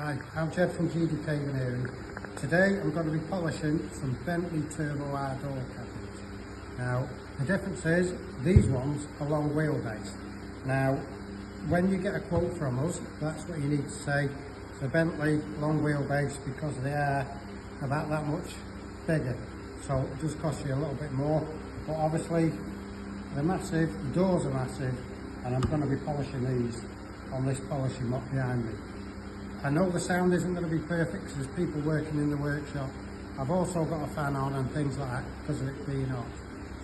Hi, I'm Jed from GDK Veneering. Today I'm going to be polishing some Bentley Turbo R door cappings. Now the difference is these ones are long wheelbase. Now when you get a quote from us, that's what you need to say. The Bentley long wheelbase because they are about that much bigger, so it does cost you a little bit more, but obviously they're massive, the doors are massive, and I'm going to be polishing these on this polishing mop behind me. I know the sound isn't going to be perfect because there's people working in the workshop. I've also got a fan on and things like that because of it being hot.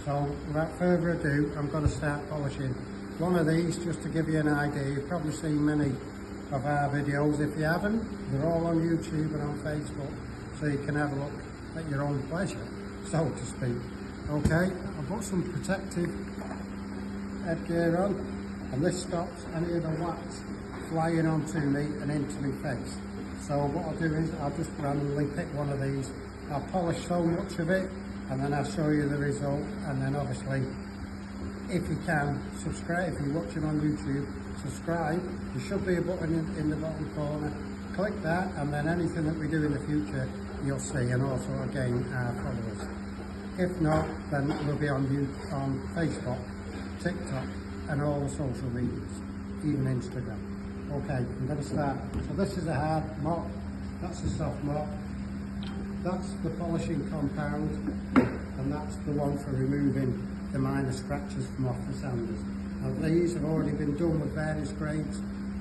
So without further ado, I'm going to start polishing one of these just to give you an idea. You've probably seen many of our videos. If you haven't, they're all on YouTube and on Facebook, so you can have a look at your own pleasure, so to speak. Okay, I've got some protective headgear on, and this stops any of the wax flying onto me and into my face. So what I'll do is I'll just randomly pick one of these. I'll polish so much of it and then I'll show you the result, and then obviously if you can subscribe. If you're watching on YouTube, subscribe. There should be a button in the bottom corner. Click that, and then anything that we do in the future you'll see, and also again our followers. If not, then we'll be on Facebook, TikTok and all the social medias, even Instagram. Okay, I'm going to start. So this is a hard mop, that's a soft mop, that's the polishing compound, and that's the one for removing the minor scratches from off the sanders. Now these have already been done with various grades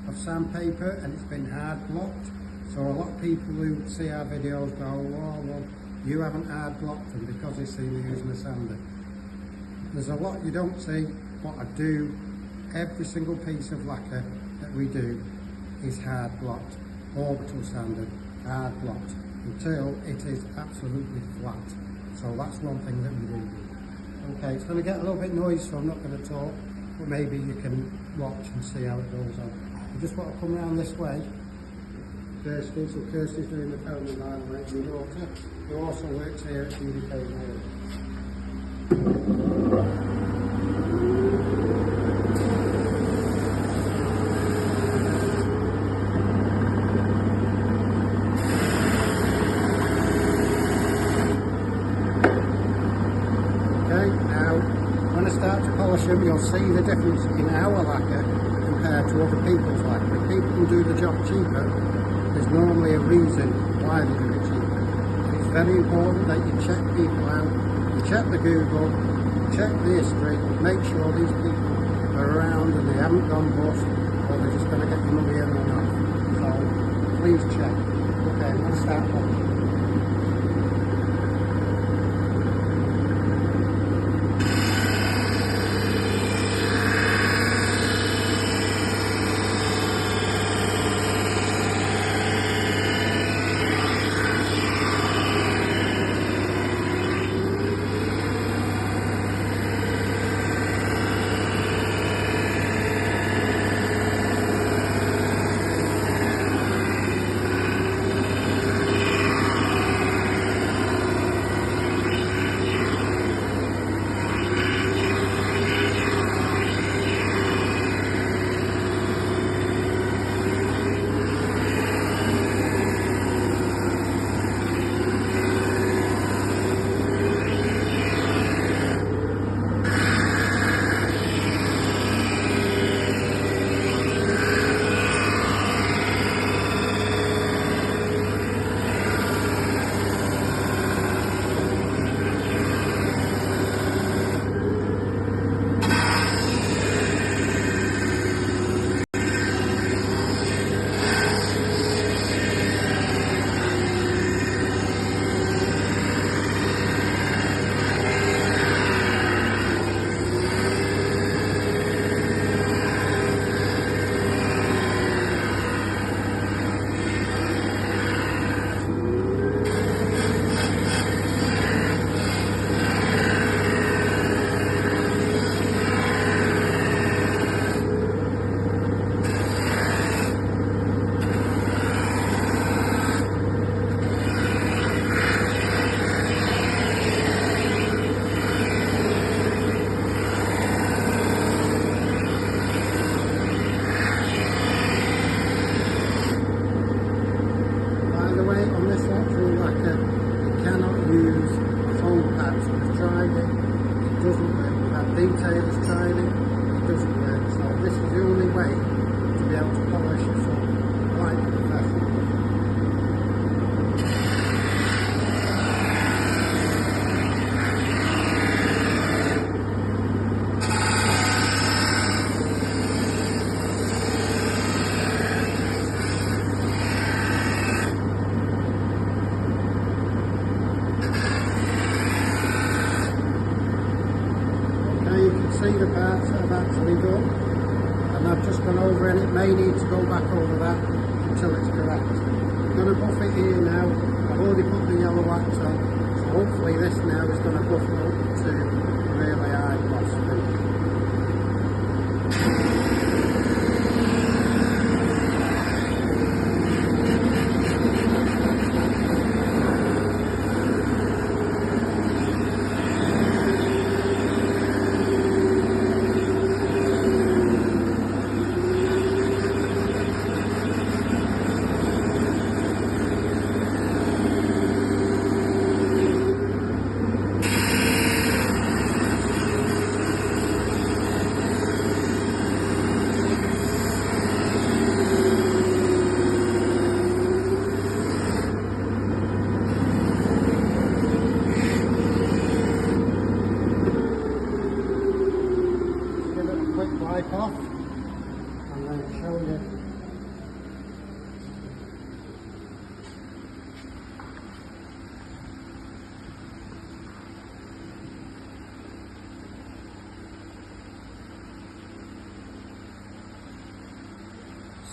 of sandpaper and it's been hard blocked. So a lot of people who see our videos go, oh well, you haven't hard blocked them because they see me using a sander. There's a lot you don't see. What I do, every single piece of lacquer that we do is hard blocked, orbital sanded, hard blocked, until it is absolutely flat. So that's one thing that we do. Okay, it's going to get a little bit noisy, so I'm not going to talk, but maybe you can watch and see how it goes on. I just want to come around this way. Kirsty, so Kirsty's doing the filming, by the way, my daughter, who also works here at GDK Veneering. When I start to polish them, you'll see the difference in our lacquer compared to other people's lacquer. If people who do the job cheaper, there's normally a reason why they do it cheaper. It's very important that you check people out, you check the Google, check the history, make sure these people are around and they haven't gone bust, or they're just going to get your money in or not. So please check. Okay, I'm going to start polishing. actually done, and I've just gone over, and it may need to go back over that until it's correct. I'm going to buff it here now. I've already put the yellow wax on, so hopefully this now is going to buff it up to a really high gloss speed. Wipe off and then show you.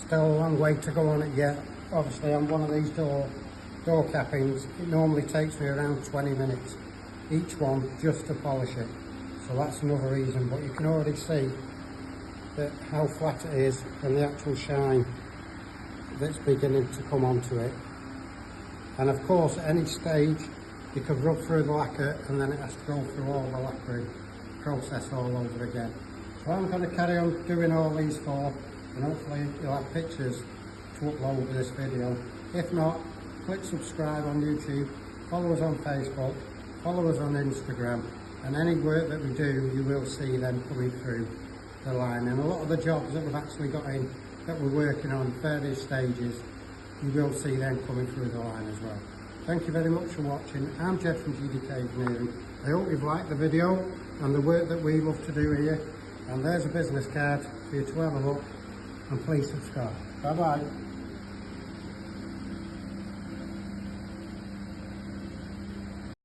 Still a long way to go on it yet. Obviously on one of these door cappings it normally takes me around 20 minutes each one just to polish it, so that's another reason, but you can already see that how flat it is and the actual shine that's beginning to come onto it. And of course at any stage you could rub through the lacquer and then it has to go through all the lacquering process all over again. So I'm going to carry on doing all these four, and hopefully you'll have pictures to upload with this video. If not, click subscribe on YouTube, follow us on Facebook, follow us on Instagram, and any work that we do you will see them coming through the line. And a lot of the jobs that we've actually got in that we're working on various stages, you will see them coming through the line as well. Thank you very much for watching. I'm Jed from GDK Veneering. I hope you've liked the video and the work that we love to do here. And there's a business card for you to have a look, and please subscribe. Bye bye.